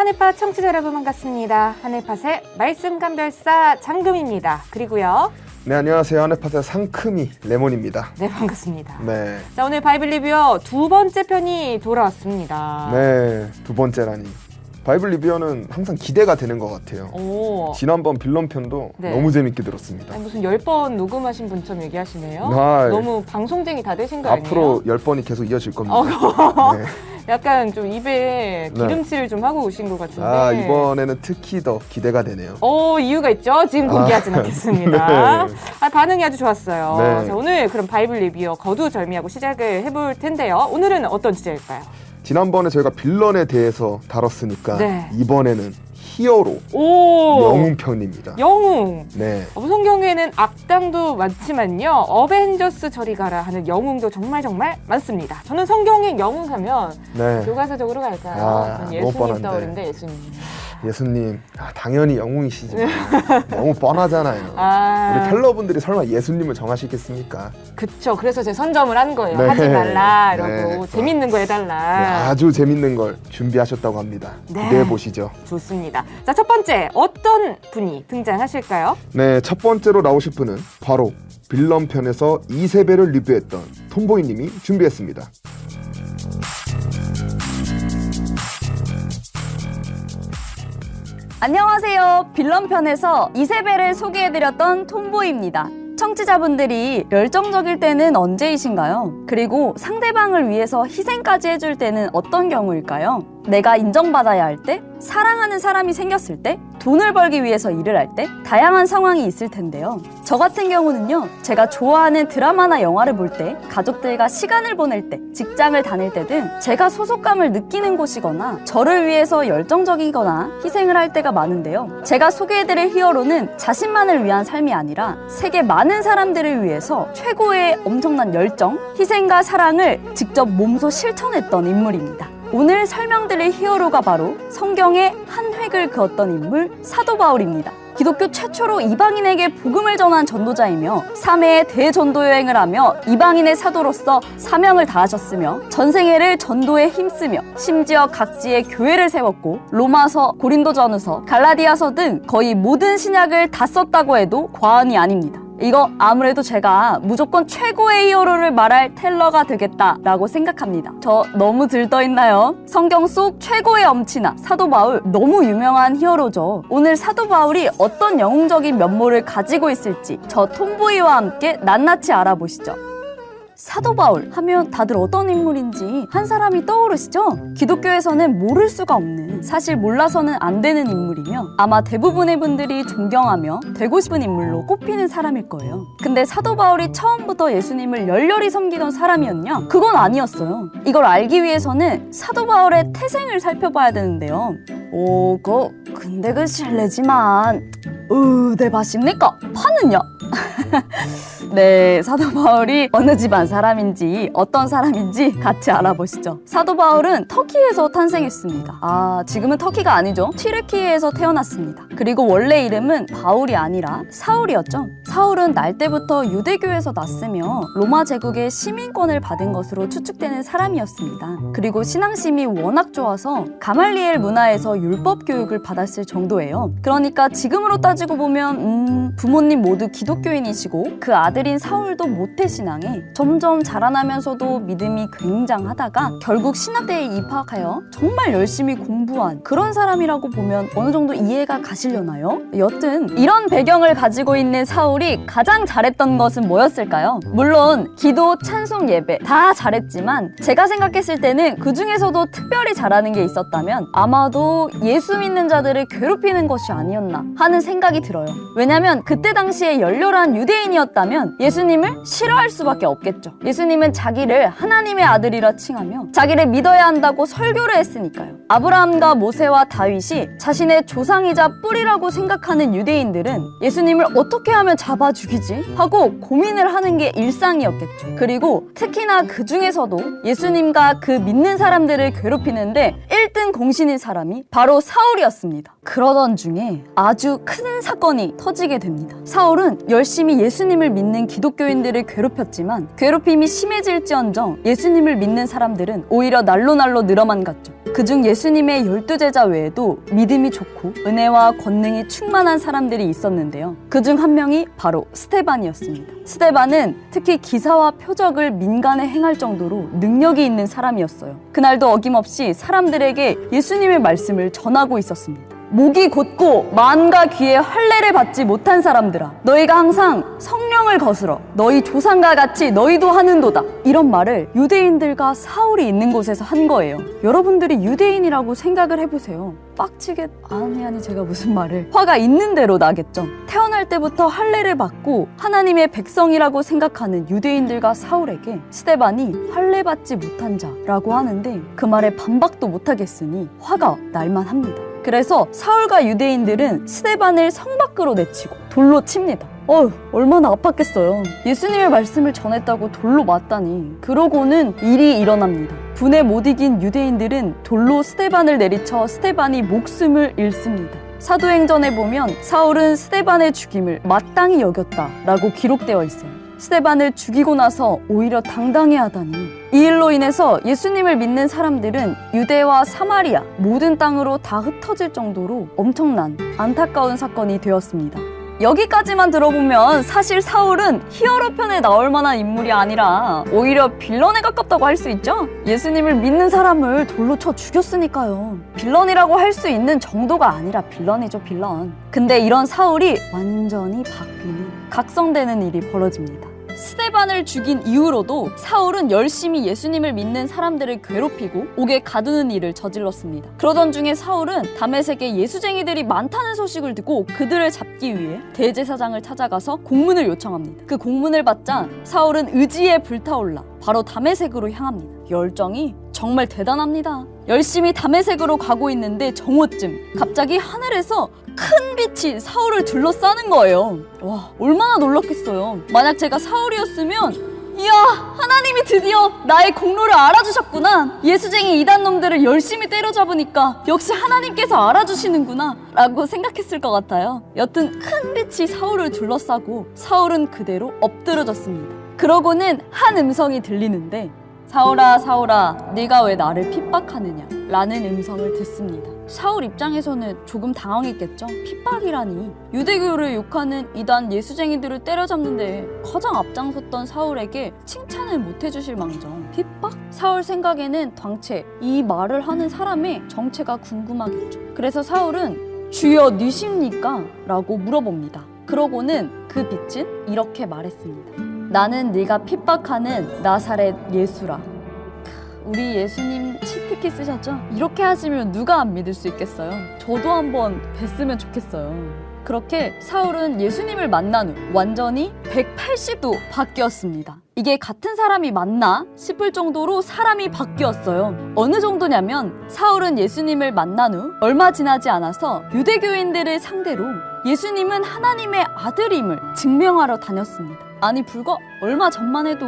하늘팟 청취자 여러분 반갑습니다. 하늘팟의 말씀감별사 장금입니다. 그리고요. 네, 안녕하세요. 하늘팟의 상큼이 레몬입니다. 네, 반갑습니다. 네. 자, 오늘 바이블 리뷰어 두 번째 편이 돌아왔습니다. 네, 두 번째라니. 바이블 리뷰어는 항상 기대가 되는 것 같아요. 오. 지난번 빌런 편도 네. 너무 재밌게 들었습니다. 아니, 무슨 10번 녹음하신 분처럼 얘기하시네요. 아, 너무 방송쟁이 다 되신 거 아니에요? 앞으로 10번이 계속 이어질 겁니다. 네. 약간 좀 입에 기름칠을 좀 하고 오신 것 같은데. 아, 이번에는 특히 더 기대가 되네요. 이유가 있죠. 지금 공개하진 않겠습니다. 네. 반응이 아주 좋았어요. 네. 자, 오늘 그럼 바이블 리뷰어 거두절미하고 시작을 해볼 텐데요. 오늘은 어떤 주제일까요? 지난번에 저희가 빌런에 대해서 다뤘으니까 네. 이번에는 히어로 오! 영웅편입니다. 영웅! 네. 성경에는 악당도 많지만요. 어벤져스 저리 가라 하는 영웅도 정말 많습니다. 저는 성경에 영웅 하면 네. 교과서적으로 갈까요? 너무 예수님 뻔한데. 떠오른데 예수님. 예수님, 당연히 영웅이시지만 너무 뻔하잖아요. 우리 텔러분들이 설마 예수님을 정하시겠습니까? 그쵸. 그래서 제가 선점을 한 거예요. 네. 하지 말라 이러고 네. 재밌는 거 해달라. 네, 아주 재밌는 걸 준비하셨다고 합니다. 네. 기대해 보시죠. 좋습니다. 자, 첫 번째 어떤 분이 등장하실까요? 네, 첫 번째로 나오실 분은 바로 빌런 편에서 이세벨을 리뷰했던 톰보이님이 준비했습니다. 안녕하세요. 빌런 편에서 이세벨을 소개해드렸던 톰보이입니다. 청취자분들이 열정적일 때는 언제이신가요? 그리고 상대방을 위해서 희생까지 해줄 때는 어떤 경우일까요? 내가 인정받아야 할 때? 사랑하는 사람이 생겼을 때? 돈을 벌기 위해서 일을 할 때? 다양한 상황이 있을 텐데요. 저 같은 경우는요, 제가 좋아하는 드라마나 영화를 볼 때, 가족들과 시간을 보낼 때, 직장을 다닐 때 등 제가 소속감을 느끼는 곳이거나 저를 위해서 열정적이거나 희생을 할 때가 많은데요. 제가 소개해드릴 히어로는 자신만을 위한 삶이 아니라 세계 많은 사람들을 위해서 최고의 엄청난 열정, 희생과 사랑을 직접 몸소 실천했던 인물입니다. 오늘 설명드릴 히어로가 바로 성경의 한 획을 그었던 인물 사도 바울입니다. 기독교 최초로 이방인에게 복음을 전한 전도자이며 3회의 대전도 여행을 하며 이방인의 사도로서 사명을 다하셨으며 전생애를 전도에 힘쓰며 심지어 각지에 교회를 세웠고 로마서, 고린도전후서, 갈라디아서 등 거의 모든 신약을 다 썼다고 해도 과언이 아닙니다. 이거 아무래도 제가 무조건 최고의 히어로를 말할 텔러가 되겠다라고 생각합니다. 저 너무 들떠있나요? 성경 속 최고의 엄친아 사도 바울, 너무 유명한 히어로죠. 오늘 사도 바울이 어떤 영웅적인 면모를 가지고 있을지 저 톰보이와 함께 낱낱이 알아보시죠. 사도 바울 하면 다들 어떤 인물인지 한 사람이 떠오르시죠? 기독교에서는 모를 수가 없는, 사실 몰라서는 안 되는 인물이며 아마 대부분의 분들이 존경하며 되고 싶은 인물로 꼽히는 사람일 거예요. 근데 사도 바울이 처음부터 예수님을 열렬히 섬기던 사람이었냐? 그건 아니었어요. 이걸 알기 위해서는 사도 바울의 태생을 살펴봐야 되는데요. 근데 그 실례지만 네 맞습니까? 파는요? 네, 사도 바울이 어느 집안 사람인지 어떤 사람인지 같이 알아보시죠. 사도 바울은 터키에서 탄생했습니다. 지금은 터키가 아니죠. 튀르키예에서 태어났습니다. 그리고 원래 이름은 바울이 아니라 사울이었죠. 사울은 날 때부터 유대교에서 났으며 로마 제국의 시민권을 받은 것으로 추측되는 사람이었습니다. 그리고 신앙심이 워낙 좋아서 가말리엘 문화에서 율법 교육을 받았을 정도예요. 그러니까 지금으로 따지고 보면 부모님 모두 기독교인이시고 그 아들인 사울도 모태신앙에 점점 자라나면서도 믿음이 굉장하다가 결국 신학대에 입학하여 정말 열심히 공부한 그런 사람이라고 보면 어느 정도 이해가 가시려나요? 여튼 이런 배경을 가지고 있는 사울이 가장 잘했던 것은 뭐였을까요? 물론 기도, 찬송, 예배 다 잘했지만 제가 생각했을 때는 그 중에서도 특별히 잘하는 게 있었다면 아마도 예수 믿는 자들을 괴롭히는 것이 아니었나 하는 생각이 들어요. 왜냐면 그때 당시에 열렬한 유대인이었다면 예수님을 싫어할 수밖에 없겠죠. 예수님은 자기를 하나님의 아들이라 칭하며 자기를 믿어야 한다고 설교를 했으니까요. 아브라함과 모세와 다윗이 자신의 조상이자 뿌리라고 생각하는 유대인들은 예수님을 어떻게 하면 잡아 죽이지? 하고 고민을 하는 게 일상이었겠죠. 그리고 특히나 그 중에서도 예수님과 그 믿는 사람들을 괴롭히는데 1등 1등 공신인 사람이 바로 사울이었습니다. 그러던 중에 아주 큰 사건이 터지게 됩니다. 사울은 열심히 예수님을 믿는 기독교인들을 괴롭혔지만 괴롭힘이 심해질지언정 예수님을 믿는 사람들은 오히려 날로 늘어만 갔죠. 그중 예수님의 12제자 외에도 믿음이 좋고 은혜와 권능이 충만한 사람들이 있었는데요. 그중 한 명이 바로 스데반이었습니다. 스데반은 특히 기사와 표적을 민간에 행할 정도로 능력이 있는 사람이었어요. 그날도 어김없이 사람들에게 예수님의 말씀을 전하고 있었습니다. 목이 곧고 만과 귀의 할례를 받지 못한 사람들아, 너희가 항상 성령을 거스러 너희 조상과 같이 너희도 하는도다. 이런 말을 유대인들과 사울이 있는 곳에서 한 거예요. 여러분들이 유대인이라고 생각을 해보세요. 빡치게 아니 제가 무슨 말을, 화가 있는 대로 나겠죠. 태어날 때부터 할례를 받고 하나님의 백성이라고 생각하는 유대인들과 사울에게 스데반이 할례 받지 못한 자라고 하는데 그 말에 반박도 못하겠으니 화가 날만합니다. 그래서 사울과 유대인들은 스데반을 성 밖으로 내치고 돌로 칩니다. 얼마나 아팠겠어요. 예수님의 말씀을 전했다고 돌로 맞다니. 그러고는 일이 일어납니다. 분에 못 이긴 유대인들은 돌로 스데반을 내리쳐 스데반이 목숨을 잃습니다. 사도행전에 보면 사울은 스데반의 죽임을 마땅히 여겼다라고 기록되어 있어요. 스데반을 죽이고 나서 오히려 당당해하다니. 이 일로 인해서 예수님을 믿는 사람들은 유대와 사마리아 모든 땅으로 다 흩어질 정도로 엄청난 안타까운 사건이 되었습니다. 여기까지만 들어보면 사실 사울은 히어로 편에 나올 만한 인물이 아니라 오히려 빌런에 가깝다고 할 수 있죠? 예수님을 믿는 사람을 돌로 쳐 죽였으니까요. 빌런이라고 할 수 있는 정도가 아니라 빌런이죠, 빌런. 근데 이런 사울이 완전히 바뀌는, 각성되는 일이 벌어집니다. 스데반을 죽인 이후로도 사울은 열심히 예수님을 믿는 사람들을 괴롭히고 옥에 가두는 일을 저질렀습니다. 그러던 중에 사울은 다메섹에 예수쟁이들이 많다는 소식을 듣고 그들을 잡기 위해 대제사장을 찾아가서 공문을 요청합니다. 그 공문을 받자 사울은 의지에 불타올라 바로 다메섹으로 향합니다. 열정이 정말 대단합니다. 열심히 다메섹으로 가고 있는데 정오쯤 갑자기 하늘에서 큰 빛이 사울을 둘러싸는 거예요. 와, 얼마나 놀랐겠어요. 만약 제가 사울이었으면 이야, 하나님이 드디어 나의 공로를 알아주셨구나. 예수쟁이 이단놈들을 열심히 때려잡으니까 역시 하나님께서 알아주시는구나 라고 생각했을 것 같아요. 여튼 큰 빛이 사울을 둘러싸고 사울은 그대로 엎드러졌습니다. 그러고는 한 음성이 들리는데 사울아 사울아 네가 왜 나를 핍박하느냐 라는 음성을 듣습니다. 사울 입장에서는 조금 당황했겠죠. 핍박이라니. 유대교를 욕하는 이단 예수쟁이들을 때려잡는데 가장 앞장섰던 사울에게 칭찬을 못 해주실 망정 핍박? 사울 생각에는 당최 이 말을 하는 사람의 정체가 궁금하겠죠. 그래서 사울은 주여 니십니까? 라고 물어봅니다. 그러고는 그 빛은 이렇게 말했습니다. 나는 네가 핍박하는 나사렛 예수라. 우리 예수님 치트키 쓰셨죠? 이렇게 하시면 누가 안 믿을 수 있겠어요? 저도 한번 뵀으면 좋겠어요. 그렇게 사울은 예수님을 만난 후 완전히 180도 바뀌었습니다. 이게 같은 사람이 맞나 싶을 정도로 사람이 바뀌었어요. 어느 정도냐면 사울은 예수님을 만난 후 얼마 지나지 않아서 유대교인들을 상대로 예수님은 하나님의 아들임을 증명하러 다녔습니다. 아니 불과 얼마 전만 해도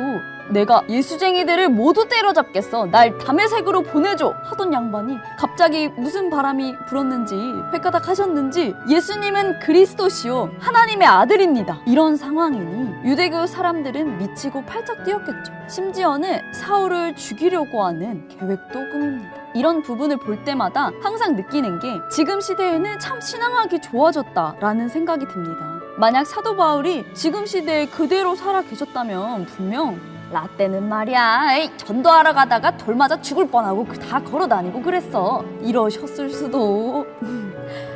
내가 예수쟁이들을 모두 때려잡겠어, 날 다메섹으로 보내줘 하던 양반이 갑자기 무슨 바람이 불었는지 획가닥 하셨는지 예수님은 그리스도시요 하나님의 아들입니다 이런 상황이니 유대교 사람들은 미치고 팔짝 뛰었겠죠. 심지어는 사울을 죽이려고 하는 계획도 꾸밉니다. 이런 부분을 볼 때마다 항상 느끼는 게 지금 시대에는 참 신앙하기 좋아졌다라는 생각이 듭니다. 만약 사도 바울이 지금 시대에 그대로 살아 계셨다면 분명 라떼는 말이야 전도하러 가다가 돌 맞아 죽을 뻔하고 다 걸어다니고 그랬어 이러셨을 수도.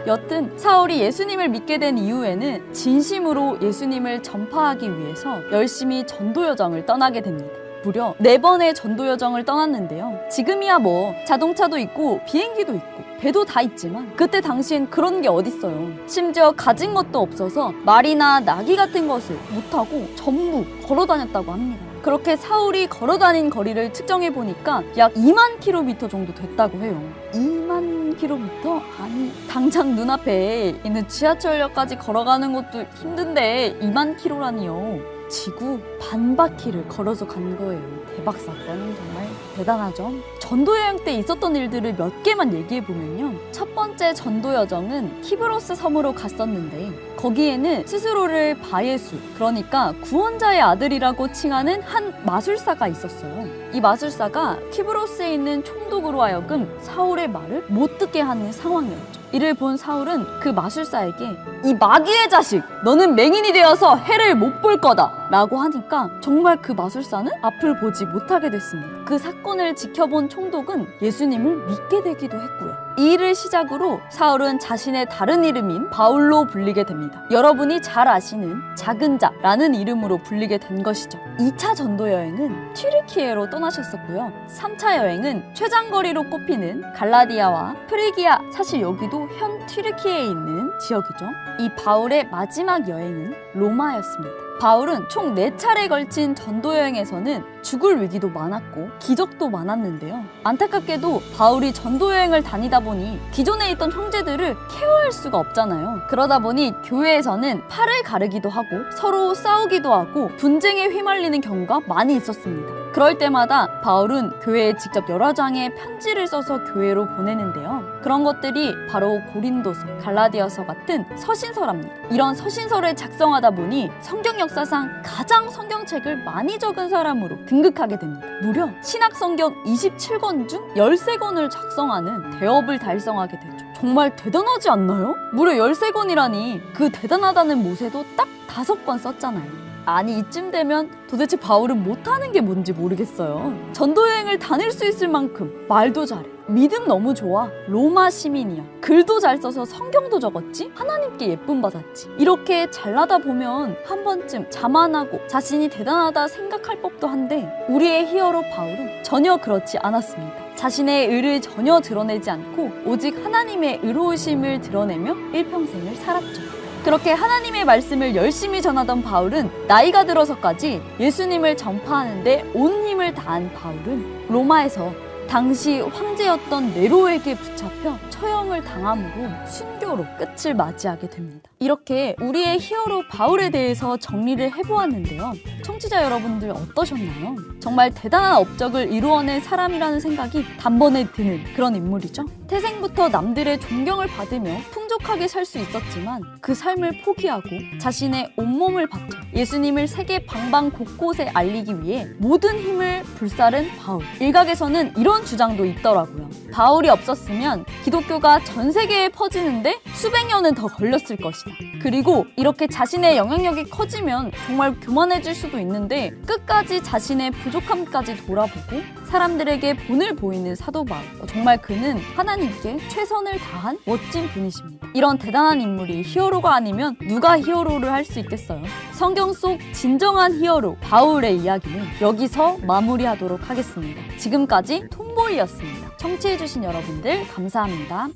여튼 사울이 예수님을 믿게 된 이후에는 진심으로 예수님을 전파하기 위해서 열심히 전도 여정을 떠나게 됩니다. 무려 4번의 전도 여정을 떠났는데요. 지금이야 뭐 자동차도 있고 비행기도 있고 배도 다 있지만 그때 당시엔 그런 게 어딨어요. 심지어 가진 것도 없어서 말이나 나귀 같은 것을 못 타고 전부 걸어 다녔다고 합니다. 그렇게 사울이 걸어다닌 거리를 측정해 보니까 약 2만 킬로미터 정도 됐다고 해요. 2만 킬로미터? 아니 당장 눈앞에 있는 지하철역까지 걸어가는 것도 힘든데 2만 킬로라니요. 지구 반 바퀴를 걸어서 간 거예요. 대박 사건 정말. 대단하죠. 전도 여행 때 있었던 일들을 몇 개만 얘기해 보면요. 첫 번째 전도 여정은 키브로스 섬으로 갔었는데 거기에는 스스로를 바예수, 그러니까 구원자의 아들이라고 칭하는 한 마술사가 있었어요. 이 마술사가 키브로스에 있는 총독으로 하여금 사울의 말을 못 듣게 하는 상황이었죠. 이를 본 사울은 그 마술사에게 이 마귀의 자식, 너는 맹인이 되어서 해를 못 볼 거다 라고 하니까 정말 그 마술사는 앞을 보지 못하게 됐습니다. 그 사건을 지켜본 총독은 예수님을 믿게 되기도 했고요. 이 일을 시작으로 사울은 자신의 다른 이름인 바울로 불리게 됩니다. 여러분이 잘 아시는 작은 자라는 이름으로 불리게 된 것이죠. 2차 전도 여행은 튀르키예로 떠나셨었고요. 3차 여행은 최장거리로 꼽히는 갈라디아와 프리기아, 사실 여기도 현 튀르키예에 있는 지역이죠. 이 바울의 마지막 여행은 로마였습니다. 바울은 총 4차례에 걸친 전도 여행에서는 죽을 위기도 많았고 기적도 많았는데요. 안타깝게도 바울이 전도 여행을 다니다 보니 기존에 있던 형제들을 케어할 수가 없잖아요. 그러다 보니 교회에서는 팔을 가르기도 하고 서로 싸우기도 하고 분쟁에 휘말리는 경우가 많이 있었습니다. 그럴 때마다 바울은 교회에 직접 여러 장의 편지를 써서 교회로 보내는데요. 그런 것들이 바로 고린도서, 갈라디아서 같은 서신서랍니다. 이런 서신서를 작성하다 보니 성경 역사상 가장 성경책을 많이 적은 사람으로 등극하게 됩니다. 무려 신약 성경 27권 중 13권을 작성하는 대업을 달성하게 되죠. 정말 대단하지 않나요? 무려 13권이라니 그 대단하다는 모세도 딱 5권 썼잖아요. 아니 이쯤 되면 도대체 바울은 못하는 게 뭔지 모르겠어요. 전도 여행을 다닐 수 있을 만큼 말도 잘해, 믿음 너무 좋아, 로마 시민이야, 글도 잘 써서 성경도 적었지, 하나님께 예쁨 받았지. 이렇게 잘나다 보면 한 번쯤 자만하고 자신이 대단하다 생각할 법도 한데 우리의 히어로 바울은 전혀 그렇지 않았습니다. 자신의 의를 전혀 드러내지 않고 오직 하나님의 의로우심을 드러내며 일평생을 살았죠. 그렇게 하나님의 말씀을 열심히 전하던 바울은 나이가 들어서까지 예수님을 전파하는데 온 힘을 다한 바울은 로마에서 당시 황제였던 네로에게 붙잡혀 처형을 당함으로 순교로 끝을 맞이하게 됩니다. 이렇게 우리의 히어로 바울에 대해서 정리를 해보았는데요. 청취자 여러분들 어떠셨나요? 정말 대단한 업적을 이루어낸 사람이라는 생각이 단번에 드는 그런 인물이죠. 태생부터 남들의 존경을 받으며 풍족하게 살 수 있었지만 그 삶을 포기하고 자신의 온몸을 바쳐 예수님을 세계 방방 곳곳에 알리기 위해 모든 힘을 불사른 바울. 일각에서는 이런 주장도 있더라고요. 바울이 없었으면 기독교가 전 세계에 퍼지는데 수백 년은 더 걸렸을 것이다. 그리고 이렇게 자신의 영향력이 커지면 정말 교만해질 수도 있는데 끝까지 자신의 부족함까지 돌아보고 사람들에게 본을 보이는 사도 바울. 정말 그는 하나님께 최선을 다한 멋진 분이십니다. 이런 대단한 인물이 히어로가 아니면 누가 히어로를 할 수 있겠어요? 성경 속 진정한 히어로 바울의 이야기는 여기서 마무리하도록 하겠습니다. 지금까지 톰보이였습니다. 청취해주신 여러분들 감사합니다.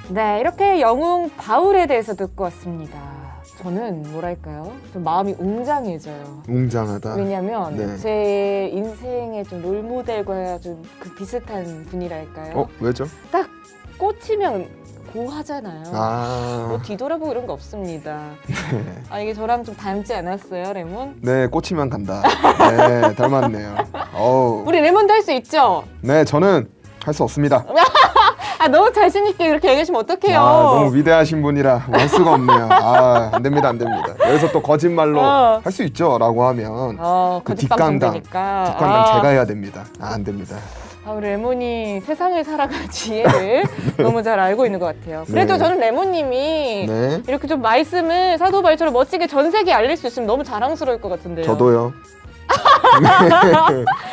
네, 이렇게 영웅 바울에 대해서 듣고 왔습니다. 저는 뭐랄까요? 좀 마음이 웅장해져요. 웅장하다. 왜냐면 네. 제 인생의 좀 롤모델과 좀 그 비슷한 분이랄까요? 왜죠? 딱 꽂히면 고하잖아요. 아, 뒤돌아보고 이런 거 없습니다. 네. 이게 저랑 좀 닮지 않았어요, 레몬? 네, 꽂히면 간다. 네, 닮았네요. 어우. 우리 레몬도 할 수 있죠? 네, 저는 할 수 없습니다. 너무 자신있게 그렇게 얘기하시면 어떡해요? 너무 위대하신 분이라 할 수가 없네요. 안 됩니다, 안 됩니다. 여기서 또 거짓말로 할 수 있죠 라고 하면 그 뒷감당 제가 해야 됩니다. 안 됩니다. 우리 레몬이 세상을 살아갈 지혜를 너무 잘 알고 있는 것 같아요. 그래도 네. 저는 레몬님이 네, 이렇게 좀 말씀을 사도 바울처럼 멋지게 전 세계에 알릴 수 있으면 너무 자랑스러울 것 같은데요. 저도요.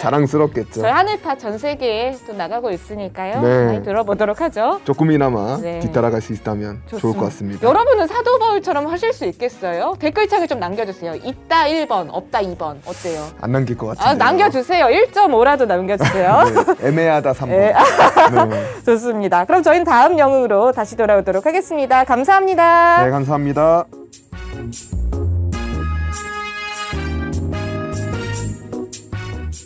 자랑스럽겠죠. 저희 하늘파 전 세계에 또 나가고 있으니까요. 네. 많이 들어보도록 하죠. 조금이나마 네. 뒤따라갈 수 있다면 좋을 것 같습니다. 여러분은 사도 바울처럼 하실 수 있겠어요? 댓글창에 좀 남겨주세요. 있다 1번, 없다 2번. 어때요? 안 남길 것 같은데요. 남겨주세요. 1.5라도 남겨주세요. 네, 애매하다 3번. 네. 네. 좋습니다. 그럼 저희는 다음 영웅으로 다시 돌아오도록 하겠습니다. 감사합니다. 네, 감사합니다.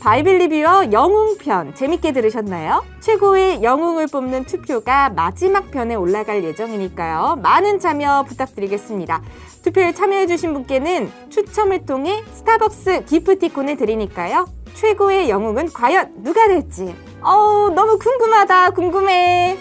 바이블 리뷰어 영웅편 재밌게 들으셨나요? 최고의 영웅을 뽑는 투표가 마지막 편에 올라갈 예정이니까요. 많은 참여 부탁드리겠습니다. 투표에 참여해주신 분께는 추첨을 통해 스타벅스 기프티콘을 드리니까요. 최고의 영웅은 과연 누가 될지. 너무 궁금하다. 궁금해.